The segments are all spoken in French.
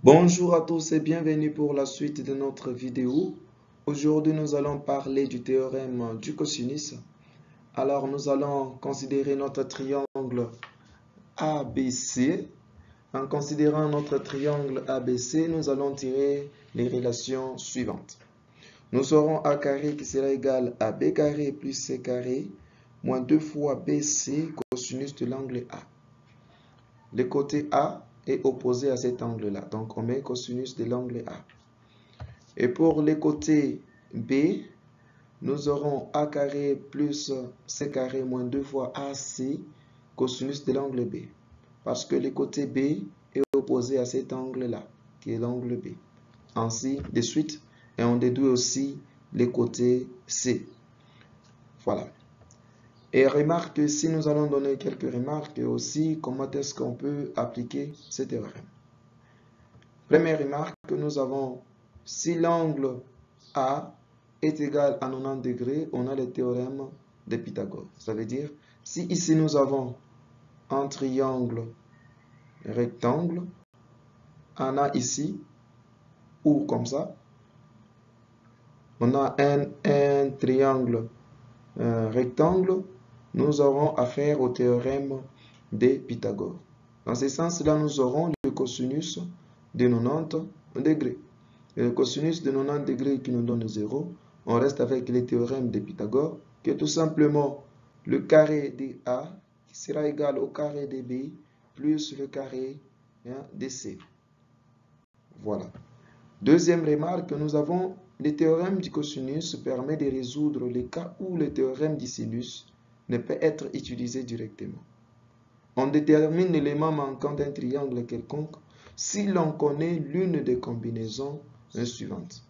Bonjour à tous et bienvenue pour la suite de notre vidéo. Aujourd'hui, nous allons parler du théorème du cosinus. Alors, nous allons considérer notre triangle ABC. En considérant notre triangle ABC, nous allons tirer les relations suivantes. Nous aurons A carré qui sera égal à B carré plus C carré moins 2 fois BC cosinus de l'angle A. Le côté A est opposé à cet angle-là. Donc, on met cosinus de l'angle A. Et pour les côtés B, nous aurons A carré plus C carré moins 2 fois AC cosinus de l'angle B. Parce que le côté B est opposé à cet angle-là, qui est l'angle B. Ainsi de suite. Et on déduit aussi les côtés C. Voilà. Et remarque que si nous allons donner quelques remarques aussi, comment est-ce qu'on peut appliquer ce théorème. Première remarque que nous avons, si l'angle A est égal à 90 degrés, on a le théorème de Pythagore. Ça veut dire, si ici nous avons un triangle rectangle, on a ici, ou comme ça, on a un triangle rectangle, nous aurons affaire au théorème de Pythagore. Dans ce sens-là, nous aurons le cosinus de 90 degrés. Et le cosinus de 90 degrés qui nous donne 0, on reste avec le théorème de Pythagore, qui est tout simplement le carré de A qui sera égal au carré de B plus le carré de C. Voilà. Deuxième remarque, nous avons le théorème du cosinus permet de résoudre les cas où le théorème du sinus ne peut être utilisé directement. On détermine l'élément manquant d'un triangle quelconque si l'on connaît l'une des combinaisons suivantes.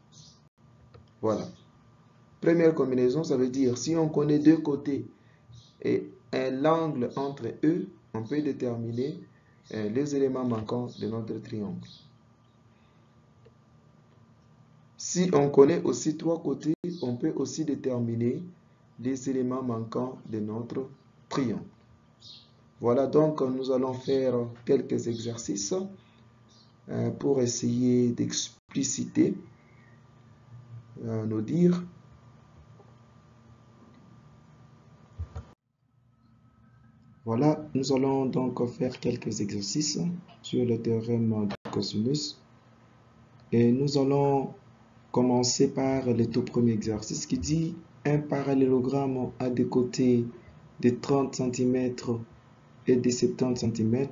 Voilà. Première combinaison, ça veut dire si on connaît deux côtés et l'angle entre eux, on peut déterminer les éléments manquants de notre triangle. Si on connaît aussi trois côtés, on peut aussi déterminer les éléments manquants de notre triangle. Voilà, donc nous allons faire quelques exercices pour essayer d'expliciter nos dires. Voilà, nous allons donc faire quelques exercices sur le théorème du cosinus. Et nous allons commencer par le tout premier exercice qui dit un parallélogramme a des côtés de 30 cm et de 70 cm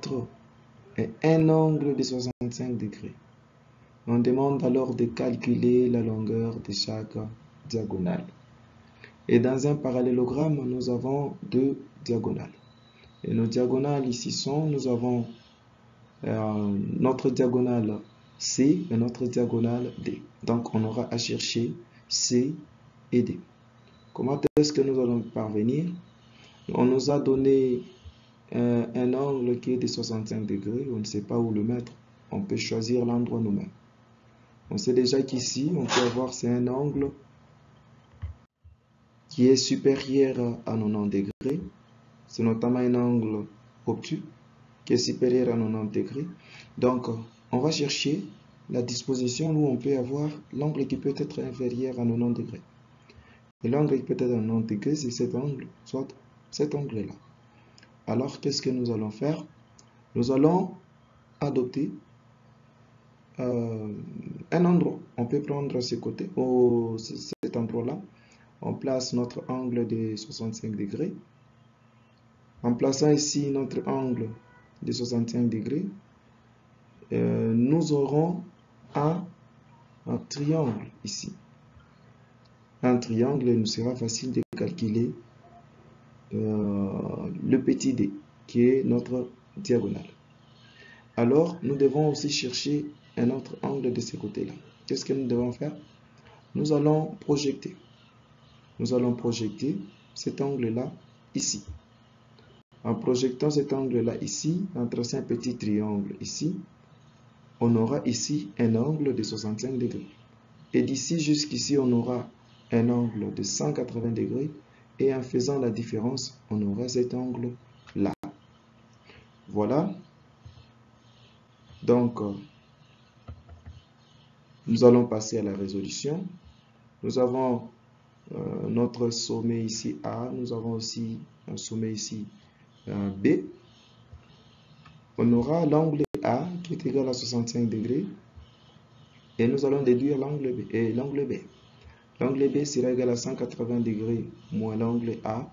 et un angle de 65 degrés. On demande alors de calculer la longueur de chaque diagonale. Et dans un parallélogramme, nous avons deux diagonales. Et nos diagonales ici sont, nous avons notre diagonale C et notre diagonale D. Donc, on aura à chercher C et D. Comment est-ce que nous allons parvenir? On nous a donné un angle qui est de 65 degrés. On ne sait pas où le mettre. On peut choisir l'endroit nous-mêmes. On sait déjà qu'ici, on peut avoir c'est un angle qui est supérieur à 90 degrés. C'est notamment un angle obtus qui est supérieur à 90 degrés. Donc, on va chercher la disposition où on peut avoir l'angle qui peut être inférieur à 90 degrés. Et l'angle qui peut être à 90 degrés, c'est cet angle, soit cet angle-là. Alors, qu'est-ce que nous allons faire? Nous allons adopter un endroit. On peut prendre ce côté, cet endroit-là. On place notre angle de 65 degrés. En plaçant ici notre angle de 65 degrés, nous aurons un triangle ici. Un triangle, il nous sera facile de calculer le petit d, qui est notre diagonale. Alors, nous devons aussi chercher un autre angle de ce côté-là. Qu'est-ce que nous devons faire? Nous allons projeter. Nous allons projeter cet angle-là ici. En projetant cet angle-là ici, en traçant un petit triangle ici, on aura ici un angle de 65 degrés. Et d'ici jusqu'ici, on aura un angle de 180 degrés. Et en faisant la différence, on aura cet angle-là. Voilà. Donc, Nous allons passer à la résolution. Nous avons notre sommet ici A. Nous avons aussi un sommet ici B. On aura l'angle A qui est égal à 65 degrés. Et nous allons déduire l'angle B. L'angle B sera égal à 180 degrés moins l'angle A.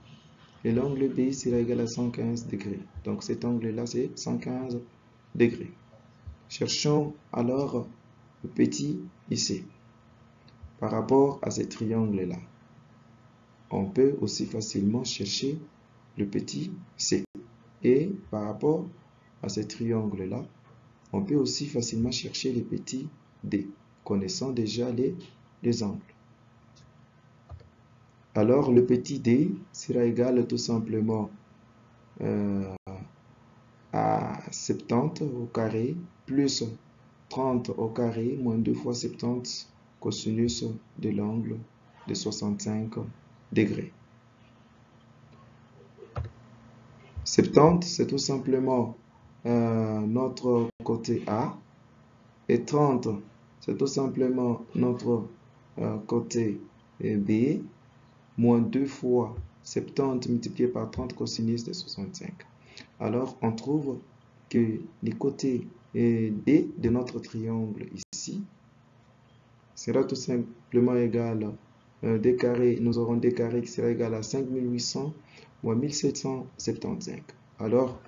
Et l'angle B sera égal à 115 degrés. Donc cet angle-là, c'est 115 degrés. Cherchons alors le petit IC. Par rapport à ce triangle-là, on peut aussi facilement chercher le petit C. Et par rapport à ce triangle-là, on peut aussi facilement chercher le petit D, connaissant déjà les angles. Alors, le petit d sera égal tout simplement à 70 au carré plus 30 au carré moins 2 fois 70 cosinus de l'angle de 65 degrés. 70, c'est tout simplement notre côté A. Et 30, c'est tout simplement notre côté B. Moins 2 fois 70 multiplié par 30 cosinus de 65. Alors, on trouve que les côtés D de notre triangle ici sera tout simplement égal d carré. Nous aurons d carré qui sera égal à 5800 moins 1775. Alors,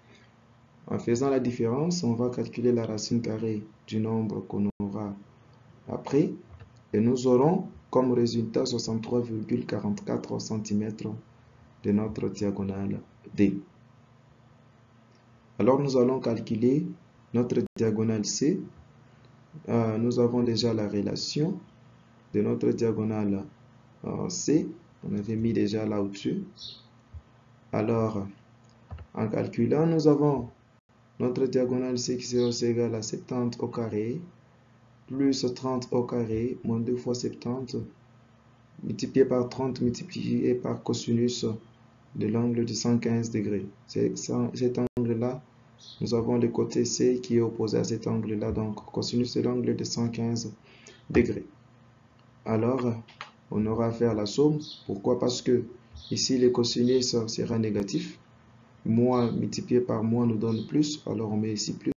en faisant la différence, on va calculer la racine carrée du nombre qu'on aura après. Et nous aurons comme résultat 63,44 cm de notre diagonale D. Alors nous allons calculer notre diagonale C. Nous avons déjà la relation de notre diagonale C. On avait mis déjà là au-dessus. Alors, en calculant, nous avons notre diagonale C qui sera aussi égale à 70 au carré plus 30 au carré moins 2 fois 70 multiplié par 30 multiplié par cosinus de l'angle de 115 degrés. Cet angle-là, nous avons le côté C qui est opposé à cet angle-là, donc cosinus de l'angle de 115 degrés. Alors, on aura à faire la somme. Pourquoi? Parce que ici, le cosinus sera négatif. Moins multiplié par moins nous donne plus, alors on met ici plus.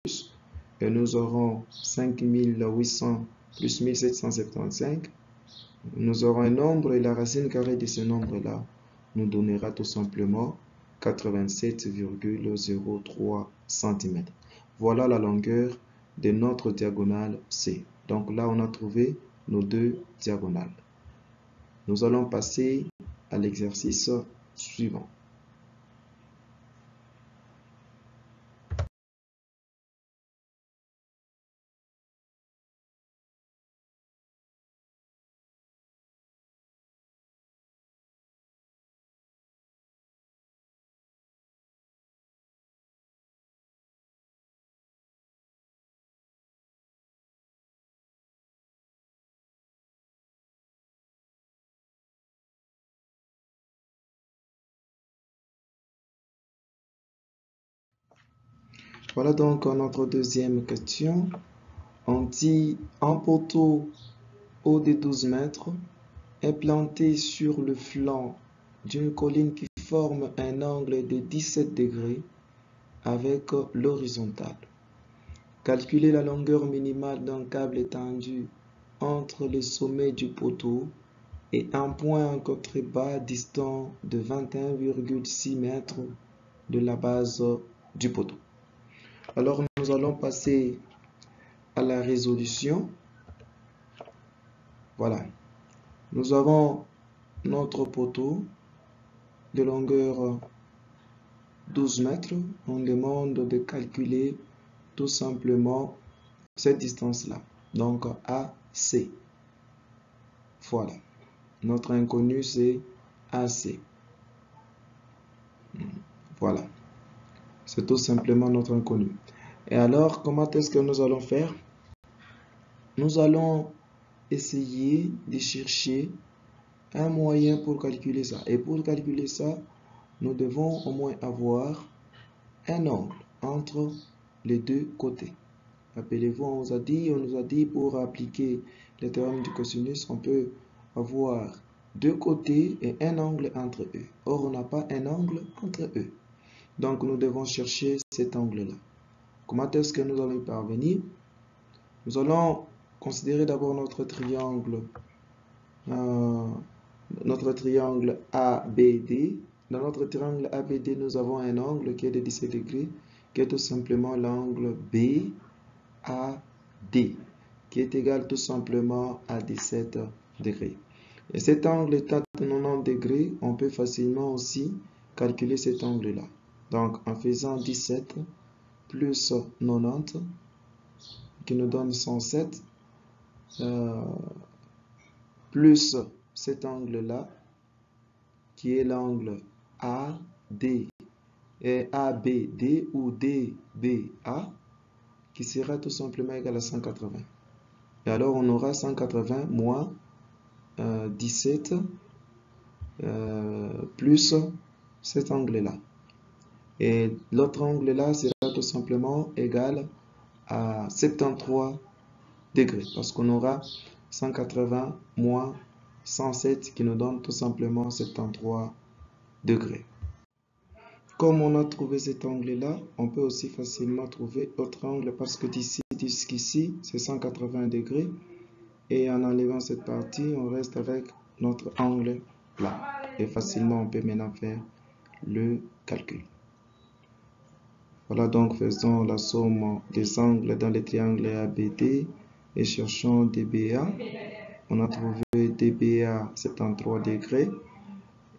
Et nous aurons 5800 plus 1775. Nous aurons un nombre et la racine carrée de ce nombre-là nous donnera tout simplement 87,03 cm. Voilà la longueur de notre diagonale C. Donc là, on a trouvé nos deux diagonales. Nous allons passer à l'exercice suivant. Voilà donc notre deuxième question. On dit un poteau haut de 12 mètres est planté sur le flanc d'une colline qui forme un angle de 17 degrés avec l'horizontale. Calculez la longueur minimale d'un câble étendu entre le sommet du poteau et un point en contrebas distant de 21,6 mètres de la base du poteau. Alors nous allons passer à la résolution. Voilà. Nous avons notre poteau de longueur 12 mètres. On demande de calculer tout simplement cette distance-là. Donc AC. Voilà. Notre inconnu, c'est AC. Voilà. C'est tout simplement notre inconnu. Et alors, comment est-ce que nous allons faire? Nous allons essayer de chercher un moyen pour calculer ça. Et pour calculer ça, nous devons au moins avoir un angle entre les deux côtés. Rappelez-vous, on nous a dit pour appliquer le théorème du cosinus, on peut avoir deux côtés et un angle entre eux. Or, on n'a pas un angle entre eux. Donc, nous devons chercher cet angle-là. Comment est-ce que nous allons y parvenir? Nous allons considérer d'abord notre triangle ABD. Dans notre triangle ABD, nous avons un angle qui est de 17 degrés, qui est tout simplement l'angle BAD, qui est égal tout simplement à 17 degrés. Et cet angle étant de 90 degrés, on peut facilement aussi calculer cet angle-là. Donc, en faisant 17 plus 90, qui nous donne 107, plus cet angle-là, qui est l'angle AD et ABD ou DBA, qui sera tout simplement égal à 180. Et alors, on aura 180 moins 17 plus cet angle-là. Et l'autre angle-là sera tout simplement égal à 73 degrés, parce qu'on aura 180 moins 107 qui nous donne tout simplement 73 degrés. Comme on a trouvé cet angle-là, on peut aussi facilement trouver l'autre angle parce que d'ici jusqu'ici, c'est 180 degrés. Et en enlevant cette partie, on reste avec notre angle là. Et facilement, on peut maintenant faire le calcul. Voilà, donc faisons la somme des angles dans les triangles ABD et cherchons DBA. On a trouvé DBA 73 degrés.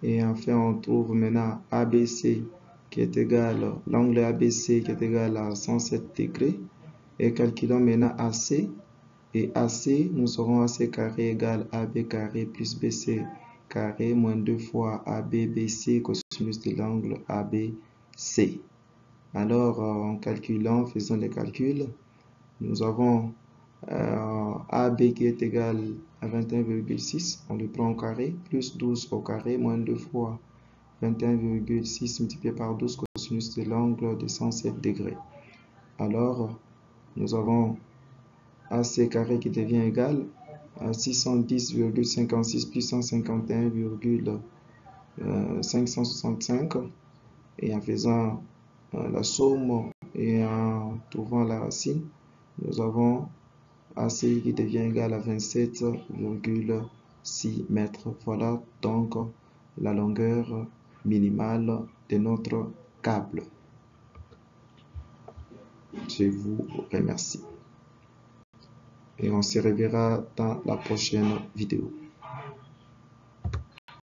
Et enfin, on trouve maintenant ABC qui est égal, l'angle ABC qui est égal à 107 degrés. Et calculons maintenant AC. Et AC, nous aurons AC carré égale AB carré plus BC carré moins 2 fois ABBC cosinus de l'angle ABC. Alors, en calculant, faisant les calculs, nous avons AB qui est égal à 21,6, on le prend au carré, plus 12 au carré, moins 2 fois 21,6 multiplié par 12 cosinus de l'angle de 107 degrés. Alors, nous avons AC carré qui devient égal à 610,56 plus 151,565. Et en faisant la somme et en trouvant la racine, nous avons AC qui devient égal à 27,6 mètres. Voilà donc la longueur minimale de notre câble. Je vous remercie. Et on se reverra dans la prochaine vidéo.